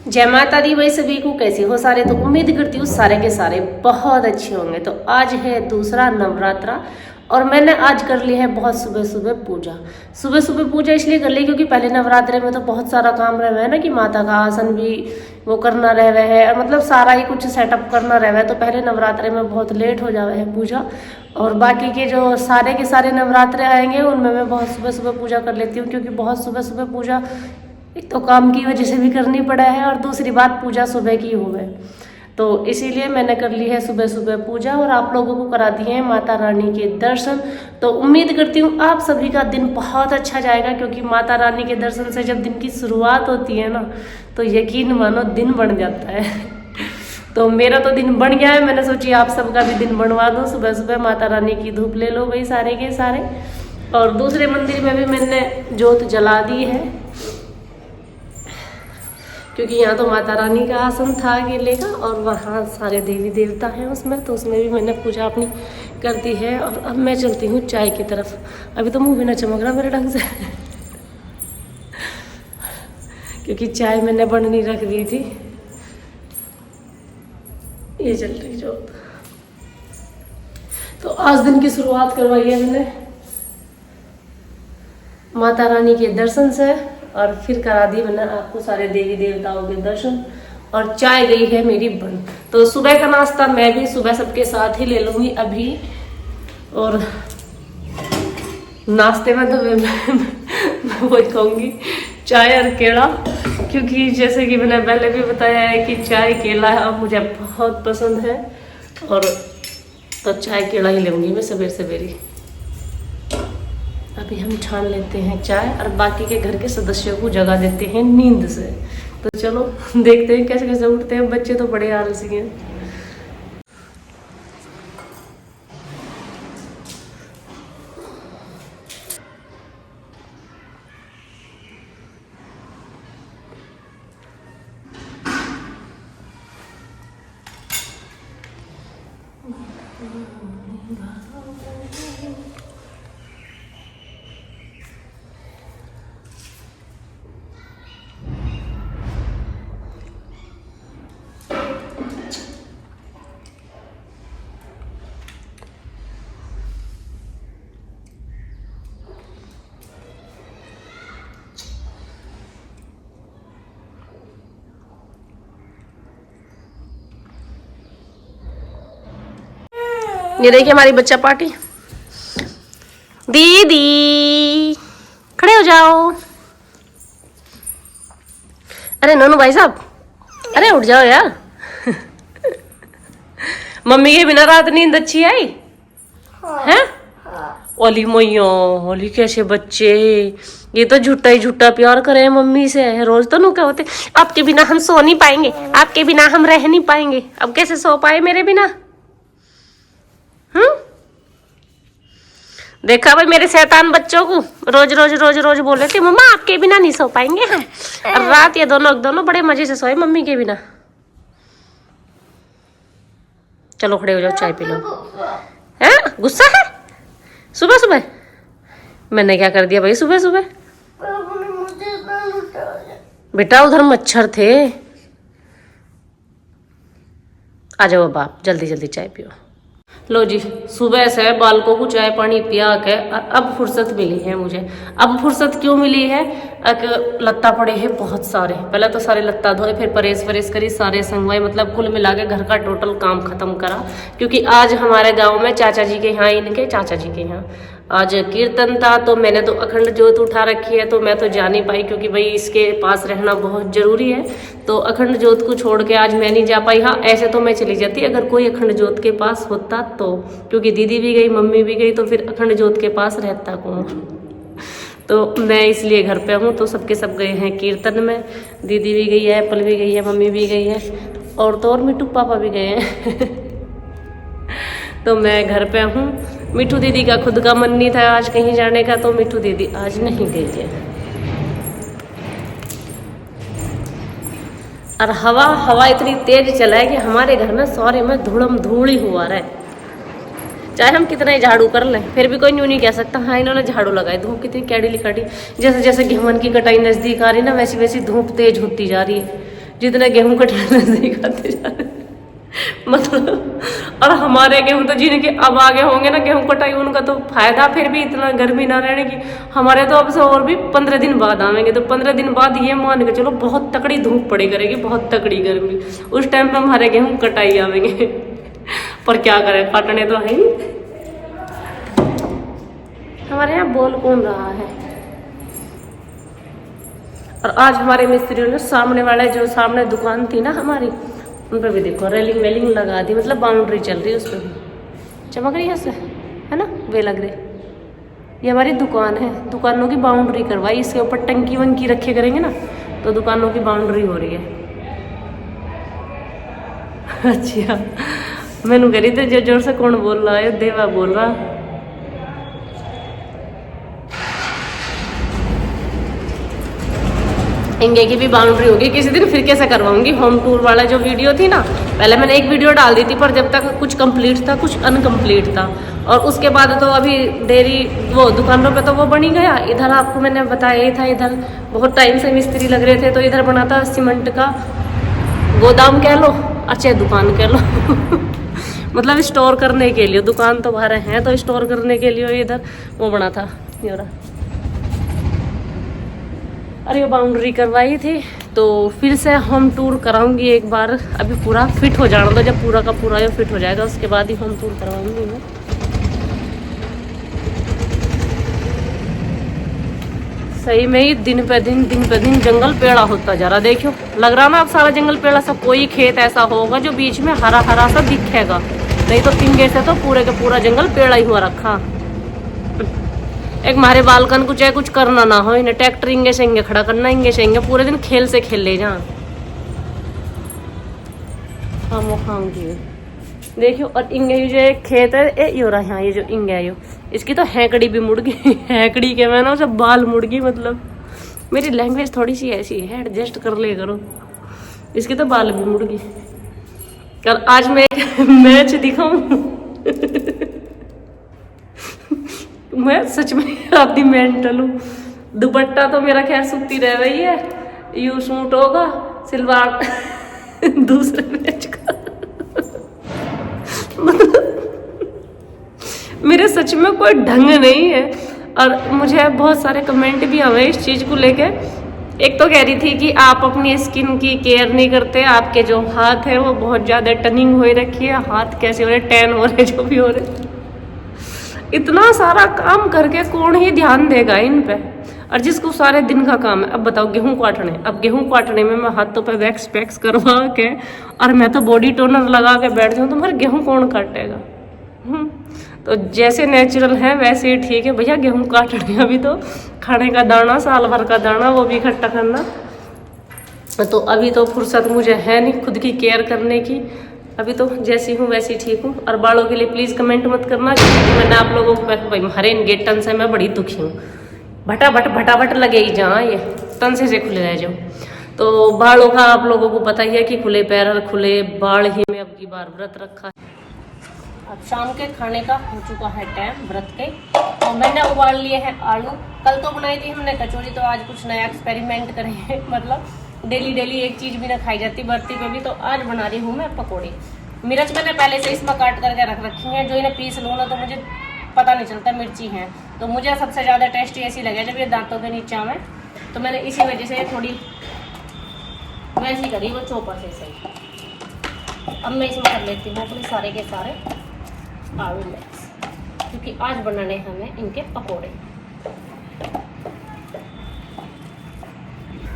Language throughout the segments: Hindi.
जय माता दी भाई सभी को। कैसे हो सारे? तो उम्मीद करती हूँ सारे के सारे बहुत अच्छे होंगे। तो आज है दूसरा नवरात्रा और मैंने आज कर ली है बहुत सुबह सुबह पूजा। सुबह सुबह पूजा इसलिए कर ली क्योंकि पहले नवरात्रे में तो बहुत सारा काम रह है ना, कि माता का आसन भी वो करना रह है और मतलब सारा ही कुछ सेटअप करना रह है। तो पहले नवरात्रे में बहुत लेट हो जावे है पूजा, और बाकी के जो सारे के सारे नवरात्रे आएंगे उनमें मैं बहुत सुबह सुबह पूजा कर लेती हूँ, क्योंकि बहुत सुबह सुबह पूजा एक तो काम की वजह से भी करनी पड़ा है और दूसरी बात पूजा सुबह की हो है, तो इसीलिए मैंने कर ली है सुबह सुबह पूजा और आप लोगों को करा दिए हैं माता रानी के दर्शन। तो उम्मीद करती हूँ आप सभी का दिन बहुत अच्छा जाएगा, क्योंकि माता रानी के दर्शन से जब दिन की शुरुआत होती है ना, तो यकीन मानो दिन बन जाता है। तो मेरा तो दिन बन गया है, मैंने सोची आप सबका भी दिन बनवा दूँ। सुबह सुबह माता रानी की धूप ले लो भाई सारे के सारे। और दूसरे मंदिर में भी मैंने जोत जला दी है, क्योंकि यहाँ तो माता रानी का आसन था अकेले का और वहाँ सारे देवी देवता हैं उसमें, तो उसमें भी मैंने पूजा अपनी कर दी है। और अब मैं चलती हूँ चाय की तरफ। अभी तो मुंह भी ना चमक रहा मेरे ढंग से क्योंकि चाय मैंने बननी रख दी थी। ये चल रही जो, तो आज दिन की शुरुआत करवाई है मैंने माता रानी के दर्शन से, और फिर करा दी मैंने आपको सारे देवी देवताओं के दर्शन, और चाय गई है मेरी बन। तो सुबह का नाश्ता मैं भी सुबह सबके साथ ही ले लूँगी अभी। और नाश्ते में तो मैं वही कहूँगी चाय और केला, क्योंकि जैसे कि मैंने पहले भी बताया है कि चाय केला मुझे बहुत पसंद है, और तो चाय केला ही लूँगी मैं सवेरे सवेरे। अभी हम छान लेते हैं चाय और बाकी के घर के सदस्यों को जगा देते हैं नींद से। तो चलो देखते हैं कैसे कैसे उठते हैं। बच्चे तो बड़े आलसी हैं। ये देखिए हमारी बच्चा पार्टी। दीदी खड़े हो जाओ। अरे नोनू भाई साहब, अरे उठ जाओ यार। मम्मी के बिना रात नींद अच्छी आई है? ओली मोयो ओली कैसे बच्चे, ये तो झूठा ही झूठा प्यार करे मम्मी से। रोज तो नुका होते आपके बिना हम सो नहीं पाएंगे, आपके बिना हम रह नहीं पाएंगे। अब कैसे सो पाए मेरे बिना? देखा भाई मेरे शैतान बच्चों को, रोज रोज रोज रोज बोल रहे थे मम्मा आपके बिना नहीं सो पाएंगे हम। और रात ये दोनों बड़े मजे से सोए मम्मी के बिना। चलो खड़े हो जाओ, चाय पी लो। है गुस्सा है सुबह सुबह? मैंने क्या कर दिया भाई सुबह सुबह? बेटा उधर मच्छर थे। आ जाओ बाप, जल्दी जल्दी चाय पियो। लो जी, सुबह से बालकों को चाय पानी पिया के अब फुर्सत मिली है मुझे। अब फुर्सत क्यों मिली है? लत्ता पड़े हैं बहुत सारे। पहले तो सारे लत्ता धोए, फिर परेस वरेस करी, सारे संगवाए, मतलब कुल मिला के घर का टोटल काम खत्म करा। क्योंकि आज हमारे गांव में चाचा जी के यहाँ, इनके चाचा जी के यहाँ आज कीर्तन था। तो मैंने तो अखंड ज्योत उठा रखी है, तो मैं तो जा नहीं पाई क्योंकि भाई इसके पास रहना बहुत जरूरी है। तो अखंड ज्योत को छोड़ के आज मैं नहीं जा पाई। हाँ ऐसे तो मैं चली जाती अगर कोई अखंड ज्योत के पास होता तो, क्योंकि दीदी भी गई मम्मी भी गई, तो फिर अखंड ज्योत के पास रहता कौन। तो मैं इसलिए घर पे हूँ। तो सबके सब गए हैं कीर्तन में, दीदी भी गई है, एप्पल भी गई है, मम्मी भी गई है, और तो और मिट्टू पापा भी गए हैं। तो मैं घर पे हूँ। मिठू दीदी का खुद का मन नहीं था आज कहीं जाने का, तो मिठू दीदी आज नहीं गई है। और हवा इतनी तेज चला है कि हमारे घर में सारे में धूलम धूल ही हुआ रहा है। चाहे हम कितना ही झाड़ू कर लें फिर भी कोई न्यू नहीं कह सकता हाँ इन्होंने झाड़ू लगाई। धूप कितनी कैडी लिकाटी, जैसे जैसे गेहूं की कटाई नजदीक आ रही ना, वैसी वैसी धूप तेज होती जा रही है। जितने गेहूं कटने नहीं खाते जा रहे मतलब। और हमारे गेहूं तो जिनके अब आगे होंगे ना गेहूं कटाई, उनका तो फायदा फिर भी इतना गर्मी ना रहने की। हमारे तो अब से और भी 15 दिन बाद आवेंगे, तो 15 दिन बाद ये मान के चलो बहुत तकड़ी धूप पड़ी करेगी, बहुत तकड़ी गर्मी। उस टाइम पे हमारे गेहूं कटाई आवेंगे पर क्या करें, काटने तो है ही। हमारे यहाँ बोल कौन रहा है। और आज हमारे मिस्त्रियों ने सामने वाले जो सामने दुकान थी ना हमारी, उन पर भी देखो रेलिंग वेलिंग लगा दी, मतलब बाउंड्री चल रही है उस पर भी चमक रही है उससे, है ना, वे लग रही। ये हमारी दुकान है, दुकानों की बाउंड्री करवाई, इसके ऊपर टंकी वंकी रखे करेंगे ना तो दुकानों की बाउंड्री हो रही है। अच्छा मैनू कह रही थी जो जोर से कौन बोल रहा है, देवा बोल रहा। इंगे की भी बाउंड्री होगी किसी दिन, फिर कैसे करवाऊंगी। होम टूर वाला जो वीडियो थी ना, पहले मैंने एक वीडियो डाल दी थी पर जब तक कुछ कंप्लीट था कुछ अनकम्प्लीट था। और उसके बाद तो अभी डेयरी वो दुकानों पे तो वो बन ही गया। इधर आपको मैंने बताया ही था, इधर बहुत टाइम से मिस्त्री लग रहे थे तो इधर बना था सीमेंट का गोदाम कह लो, अच्छे दुकान कह लो मतलब स्टोर करने के लिए, दुकान तो बाहर है तो स्टोर करने के लिए इधर वो बना था। ये रहा, अरे बाउंड्री करवाई थी तो फिर से होम टूर कराऊंगी एक बार। अभी पूरा फिट हो जाना था, जब पूरा का पूरा ये फिट हो जाएगा उसके बाद ही होम टूर करवाऊंगी मैं। सही में ही दिन पे दिन जंगल पेड़ा होता जा रहा। देखो लग रहा ना अब सारा जंगल पेड़ा सा, कोई खेत ऐसा होगा जो बीच में हरा हरा सा दिखेगा, नहीं तो तिंगे से तो पूरे का पूरा जंगल पेड़ा ही हुआ रखा। एक हमारे बालकन को चाहे कुछ करना ना हो, इन्हें ट्रैक्टर इंगे से इंगे खड़ा करना, इंगे से इंगे पूरे दिन खेल से खेल ले जा। हाँ वो खाऊंगी देखियो। और इंगे जो एक खेत है ए यो रहा, यहाँ ये जो इंगे है यो, इसकी तो हैकड़ी भी मुड़ गई हैकड़ी के मैं ना उसे बाल मुड़ गई, मतलब मेरी लैंग्वेज थोड़ी सी ऐसी है, एडजस्ट कर ले करो। इसके तो बाल भी मुड़ गई। कल आज मैं एक मैच दिखाऊं मैं सच में आधी मेंटल हूँ। दुपट्टा तो मेरा खैर सूती रह रही है, यू सूट होगा सिलवार दूसरे मैच का मेरे सच में कोई ढंग नहीं है। और मुझे बहुत सारे कमेंट भी आए इस चीज़ को लेके। एक तो कह रही थी कि आप अपनी स्किन की केयर नहीं करते, आपके जो हाथ है वो बहुत ज़्यादा टनिंग हो रखी है, हाथ कैसे हो रहे, टैन हो रहे, जो भी हो रहे। इतना सारा काम करके कौन ही ध्यान देगा इन पे। और जिसको सारे दिन का काम है, अब बताओ गेहूं काटने, अब गेहूं काटने में मैं हाथों पे वैक्स पैक्स करवा के और मैं तो बॉडी टोनर लगा के बैठ जाऊँ तो मेरा गेहूं कौन काटेगा। तो जैसे नेचुरल है वैसे ही ठीक है भैया, गेहूं काटने अभी तो खाने का दाना, साल भर का दाना वो भी इकट्ठा करना। तो अभी तो फुर्सत मुझे है नहीं खुद की केयर करने की, अभी तो जैसी हूँ वैसी ठीक हूँ। और बालों के लिए प्लीज़ कमेंट मत करना, क्योंकि मैंने आप लोगों को हरे इन गेट से मैं बड़ी दुखी हूँ। भटाभट लगे ही जहाँ ये तन से खुले रह जाओ। तो बालों का आप लोगों को पता ही है कि खुले पैर और खुले बाल ही में अब की बार व्रत रखा है। अब शाम के खाने का हो चुका है टाइम व्रत के, और मैंने उबाल लिए हैं आलू। कल तो बनाई थी हमने कचौरी, तो आज कुछ नया एक्सपेरिमेंट करेंगे मतलब डेली एक चीज़ भी ना खाई जाती बर्ती पे भी, तो आज बना रही हूँ मैं पकौड़ी। मिर्च मैंने पहले से इसमें काट करके रख रखी है, जो इन्हें पीस लूँ ना तो मुझे पता नहीं चलता मिर्ची है। तो मुझे सबसे ज़्यादा टेस्टी ऐसी लगे जब ये दांतों के नीचे आवे, तो मैंने इसी वजह से थोड़ी वैसी करी वो चौपर से सही। अब मैं इसमें कर लेती हूँ अपने सारे के सारे आलू मिक्स, क्योंकि आज बनाने हमें इनके पकौड़े।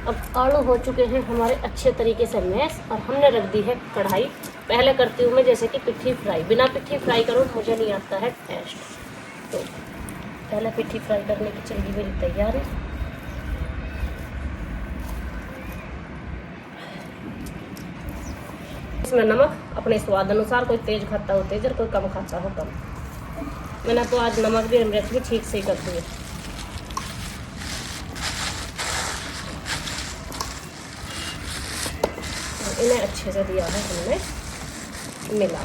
अब आलू हो चुके हैं हमारे अच्छे तरीके से मैश, और हमने रख दी है कढ़ाई। पहले करती हूँ मैं जैसे कि पिट्ठी फ्राई, बिना पिट्ठी फ्राई करूँ मुझे नहीं आता है टेस्ट, तो पहले पिट्ठी फ्राई करने की चल रही मेरी तैयारी। इसमें नमक अपने स्वाद अनुसार, कोई तेज खाता हो तेज और कोई कम खाता हो कम। मैंने तो आज नमक भी मिर्च भी ठीक से ही कर दी है। इन्हें अच्छे से दिया है हमने मिला।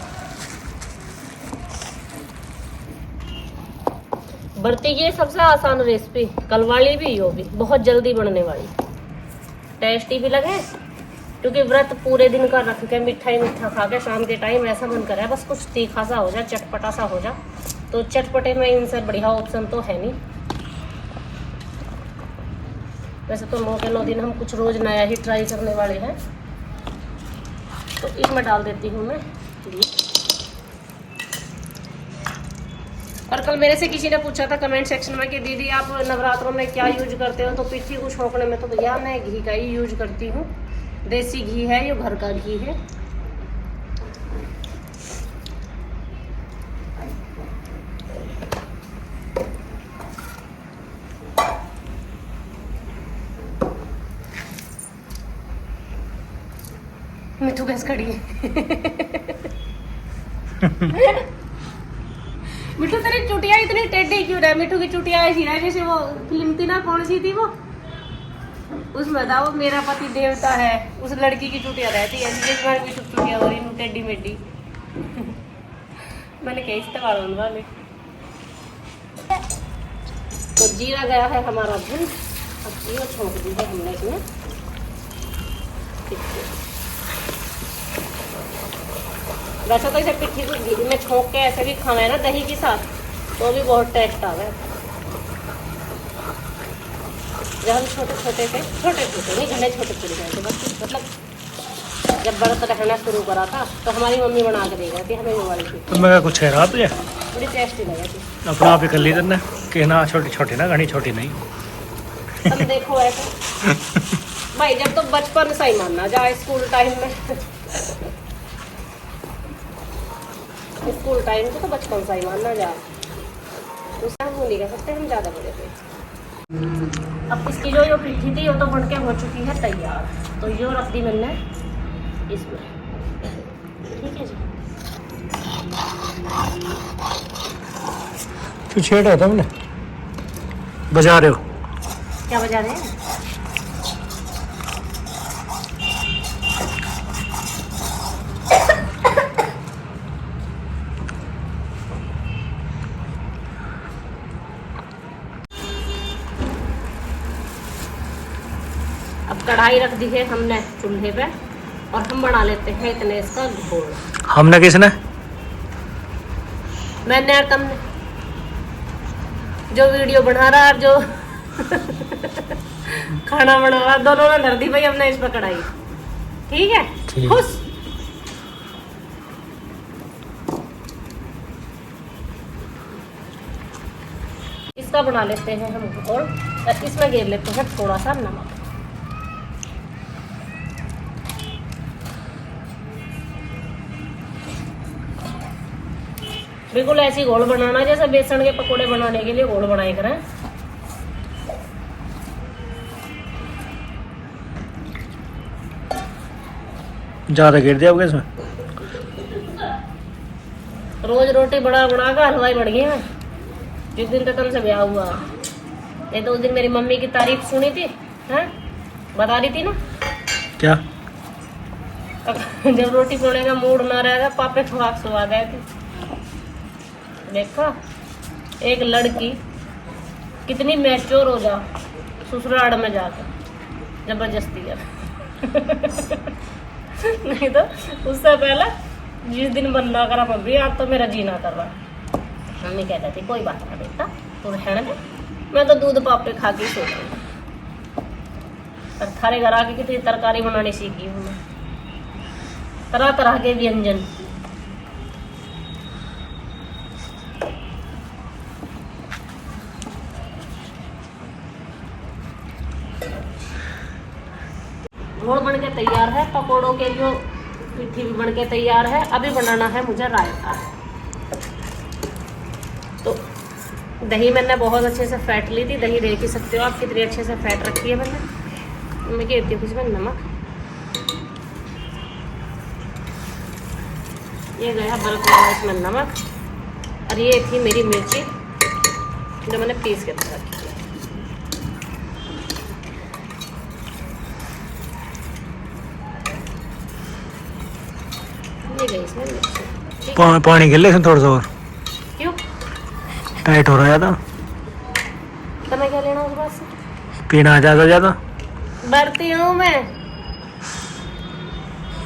बर्ती की सबसे आसान रेसिपी कल वाली भी, यो भी बहुत जल्दी बनने वाली, टेस्टी भी लगे क्योंकि व्रत पूरे दिन का रख के मीठा ही मीठा खा के शाम के टाइम ऐसा मन कर रहा है बस कुछ तीखा सा हो जाए, चटपटा सा हो जाए। तो चटपटे में इनसे बढ़िया ऑप्शन तो है नहीं। वैसे तो 9 के 9 दिन हम कुछ रोज नया ही ट्राई करने वाले हैं। तो इसमें डाल देती हूँ मैं घी। और कल मेरे से किसी ने पूछा था कमेंट सेक्शन में कि दीदी आप नवरात्रों में क्या यूज करते हो, तो पिट्ठी को छोंकने में तो भैया मैं घी का ही यूज करती हूँ। देसी घी है, ये घर का घी है। मिठू भैंस खड़ी है। मिठू तेरी चुटिया इतनी टेढ़ी क्यों रहा है? मिठू की चुटिया ऐसी है जैसे वो फिल्म थी ना, कौन सी थी वो, उसमें था वो मेरा पति देवता है, उस लड़की की चुटिया रहती है जिसमें मिठू चुटिया हो रही टेढ़ी मेढ़ी। मैंने क्या इस्तेमाल होने वाले। तो जीरा गया है हमारा भून, अब जीरा छोंक दी है हमने इसमें। वैसे तो इसे पिट्ठी को घी में छोंक के ऐसे भी खाना है ना दही के साथ, तो भी बहुत टेस्ट आ गया। जब हम छोटे छोटे नहीं घने छोटे थे बस, मतलब जब व्रत रहना शुरू करा था तो हमारी मम्मी बना के दे गई थी हमें मोबाइल की। तो मैं कुछ है रात है बड़ी टेस्टी लगी थी। अपना आप ही कर ली करना कि ना छोटी छोटी ना घनी छोटी नहीं। तुम देखो ऐसे भाई, जब तो बचपन सा ही मानना जाए स्कूल टाइम में। स्कूल टाइम को तो बचपन सा ही मानना जा, उसका हम नहीं कह सकते हम ज़्यादा बड़े थे। अब इसकी जो पिट्ठी थी वो तो बन के हो चुकी है तैयार, तो ये रख दी मैंने इसमें। ठीक है जी, तू छेड़ रहा था हमने बजा रहे हो क्या बजा रहे हैं? अब कढ़ाई रख दी है हमने चूल्हे पे और हम बना लेते हैं इतने इसका घोल। हमने किसने? मैंने और तुमने, जो वीडियो बना रहा और जो खाना बना रहा, दोनों ने धर दी भाई हमने इस पर कढ़ाई। ठीक है, खुश। इसका बना लेते हैं हम घोल, इसमें घेर लेते हैं थोड़ा सा नमक। बिल्कुल ऐसी घोल बनाना जैसे बेसन के पकोड़े बनाने के लिए घोल बनाए करें। ज्यादा गिर दिया इसमें। रोज रोटी बना बना का हलवाई बढ़ गई मैं। जिस दिन तक तुमसे ब्याह हुआ, ये तो उस दिन मेरी मम्मी की तारीफ सुनी थी, हैं? बता रही थी ना क्या? जब रोटी बनाने का मूड ना रहेगा पापे खुआ सुआ गए थे। देखा एक लड़की कितनी मैच्योर हो जा ससुराल में जाकर जबरदस्ती कर। नहीं तो उससे पहले जिस दिन बनना करा मम्मी आज तो मेरा जीना कर रहा। मम्मी कहती थी कोई बात ना बेटा तू रहने दे, मैं तो दूध पापे खा के सो गई। पर थारे घर आके कितनी तरकारी बनानी सीखी हूँ मैं, तरह तरह के व्यंजन। घोल बन के तैयार है, पकोड़ों के जो पिट्ठी भी बन के तैयार है। अभी बनाना है मुझे रायता। तो दही मैंने बहुत अच्छे से फेंट ली थी, दही देख ही सकते हो आप कितनी अच्छे से फेंट रखी है मैंने। मैं कहती हूँ इसमें नमक, ये गया बर्फ वाला इसमें नमक, और ये थी मेरी मिर्ची जो मैंने पीस के रखी है। ये गई इसमें मिर्ची। पानी गिर ले इसमें थोड़ा सा और। क्यों? टाइट हो रहा है तो मैं क्या लेना उस बात से? पीना ज्यादा ज्यादा बरती हूँ मैं।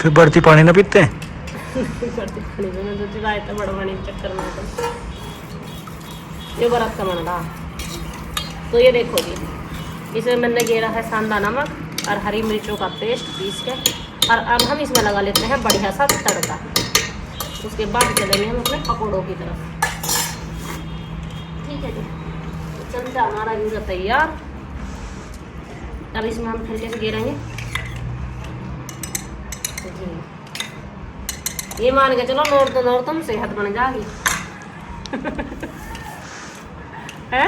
फिर बढ़ती पानी ना पीते हैं। करती पानी में मैं तो चिल्लाए तो बड़ा पानी के चक्कर में तो ये बर्फ का मंडा। तो ये देखो जी, इसमें मैंने घेरा है सांदा नमक और हरी मिर्चों का पेस्ट पीस के, और अब हम इसमें लगा लेते हैं बढ़िया सा तड़का। उसके बाद चलेंगे हम अपने पकौड़ों की तरफ। ठीक है जी, तो चमचा हमारा भी तैयार। अब इसमें हम हल्के से घेरेंगे जी। ये मान के चलो नोर तुम सेहत बन जाएगी। है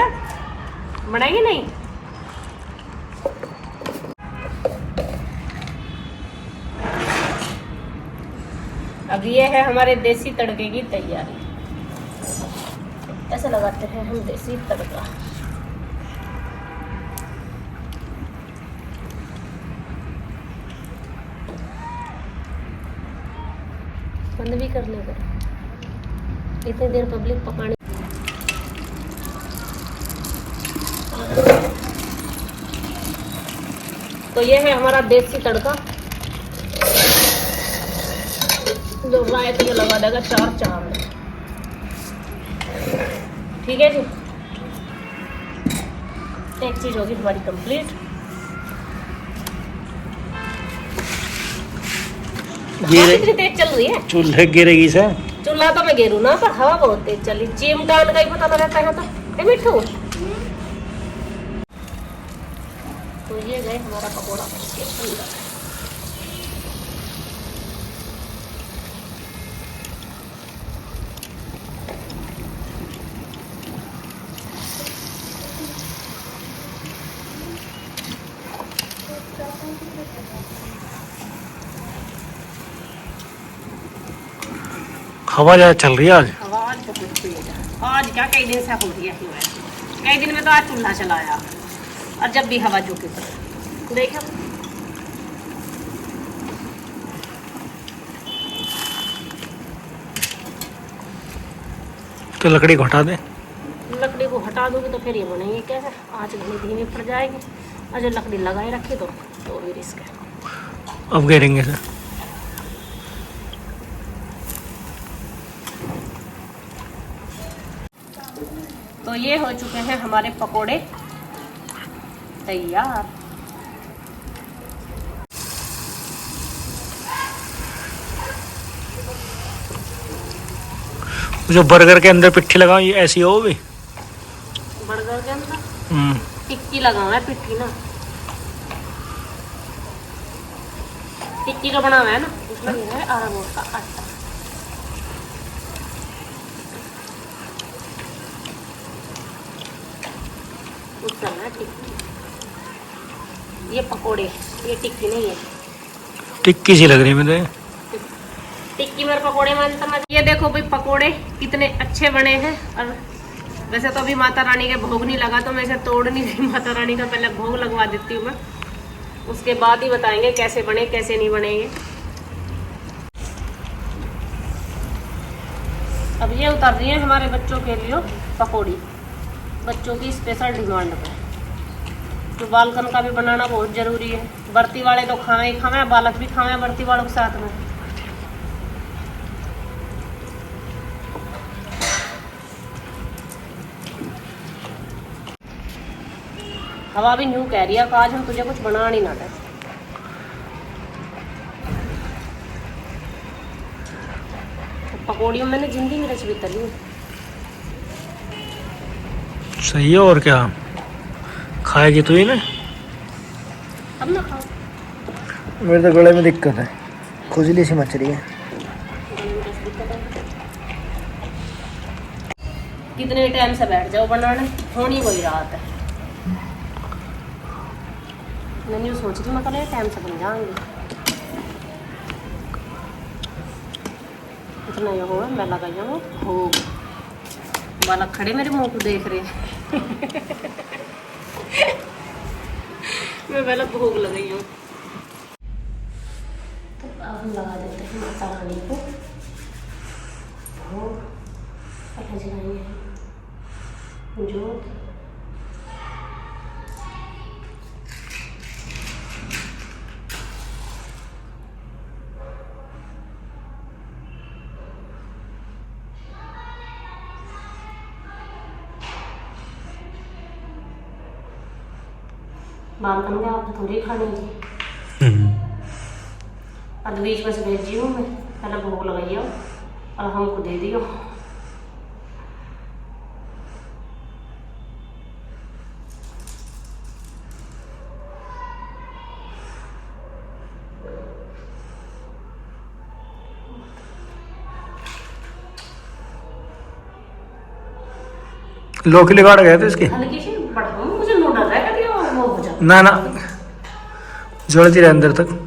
बढ़ेगी नहीं। अब ये है हमारे देसी तड़के की तैयारी। ऐसे लगाते हैं हम देसी तड़का। बंद भी कर लेगा, इतनी देर पब्लिक पकाने। तो ये है हमारा देसी तड़का जो रायत में लगा देगा 4 चांद। ठीक है जी, एक चीज होगी हमारी कंप्लीट। कितनी तेज चल रही है चूल्हे गिरेगी से। चूल्हा तो मैं गिरू ना, पर हवा बहुत तेज चली। चिमटान का ही पता ना रहता है तो मिठू। तो ये गए हमारा पकौड़ा पूरा। हवा ज्यादा चल रही है आज। हवा आज बहुत तेज है। आज क्या कई दिन से हो रही है, कई दिन में तो आज चूल्हा चलाया, और जब भी हवा झोंके तो देखो। तो लकड़ी को हटा दे। लकड़ी को हटा दोगे तो फिर ये बनेंगे कैसे? आज घनी धीमी पड़ जाएगी, और जो लकड़ी लगाए रखी तो भी रिस्क है। अब गिरेंगे सर। तो ये हो चुके हैं हमारे पकोड़े तैयार। जो बर्गर के अंदर पिट्ठी लगाओ, ये ऐसी हो भी। बर्गर के अंदर टिक्की लगाओ है, पिट्ठी ना। टिक्की का बना हुआ है ना, उसमें ये है अरारोट का आटा। टिक्की, ये पकोड़े, ये टिक्की नहीं है। टिक्की सी लग रही है मुझे। टिक्की मेरे पकोड़े में समझ। ये देखो भाई पकोड़े कितने अच्छे बने हैं। और वैसे तो अभी माता रानी के भोग नहीं लगा, तो मैं इसे तोड़ नहीं रही। माता रानी का पहले भोग लगवा देती हूँ मैं, उसके बाद ही बताएंगे कैसे बने कैसे नहीं बनेंगे। अब ये उतर रही है हमारे बच्चों के लिए पकौड़ी, बच्चों की स्पेशल डिमांड पे। तो बालकन का भी बनाना बहुत ज़रूरी है। बर्ती वाले तो खावे ही खावे, बालक भी खावे बर्ती वालों के साथ में। हवा भी न्यू कह रही है कि आज हम तुझे कुछ बना नहीं ना दे। पकौड़ियों मैंने जिंदगी में रेसिपी तली। सही है, और क्या खाएगी तू ही ना। अब ना खाओ। मेरे तो गले में दिक्कत है, खुजली सी मच रही है। कितने टाइम से बैठ जाओ बनाने, होनी वही रात है। मैंने सोच रही मैं कल टाइम से बन जाऊंगी। इतना ये हो मैं लगाई हूँ भोग। बालक खड़े मेरे मुंह को देख रहे हैं। मैं पहले भोग लगाई हूँ। तो अब हम लगा देते हैं माता रानी को भोग। पहले जलाएंगे जोत। बात करने आप थोड़ी खानी थी। और बीच में से भेजी हूँ मैं, पहले भोग लगाइए और हमको दे दियो। लोकली गाड़ गए थे इसकी। हल्की सी बढ़ाऊँ, मुझे नो डर है कभी और वो हो जाता। ना ना, जोड़ती रहे अंदर तक।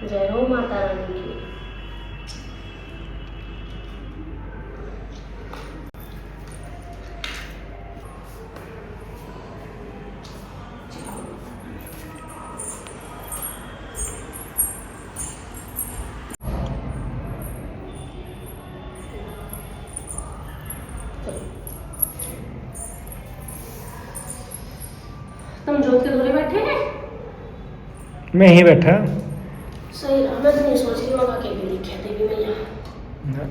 जय हो माता रानी की। तुम जोत के धोरे बैठे हैं? मैं ही बैठा। सही रहा, मैं तो नहीं सोच रही मंगा के भी लिखे देवी मैया।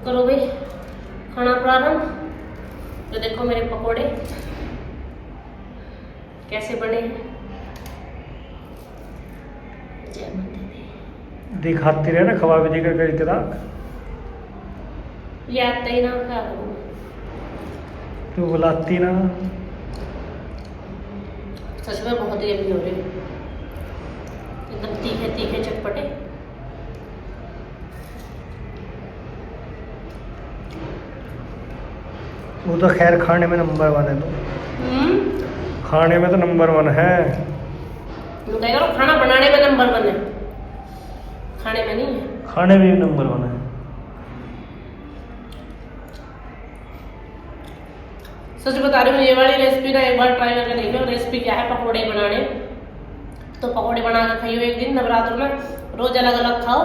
करो भाई खाना प्रारंभ। तो देखो मेरे पकोड़े कैसे बने हैं। जय माता दी। दिखाती रहे ना, खवा भी देकर करी तेरा। याद तो ही ना खा लो। तू बुलाती ना। सच में बहुत ही अभी हो रही, एकदम तीखे तीखे चटपटे। वो तो खैर खाने में नंबर 1 है। तो खाने में तो नंबर 1 है। तुम कह करो खाना बनाने में नंबर 1 है, खाने में नहीं है। खाने में भी नंबर 1 है। सच बता रही हूँ, ये वाली रेसिपी ना एक बार ट्राई करके देखो। रेसिपी क्या है, पकोड़े बनाने। तो पकोड़े बना के खाइयो एक दिन नवरात्र में, रोज अलग अलग खाओ।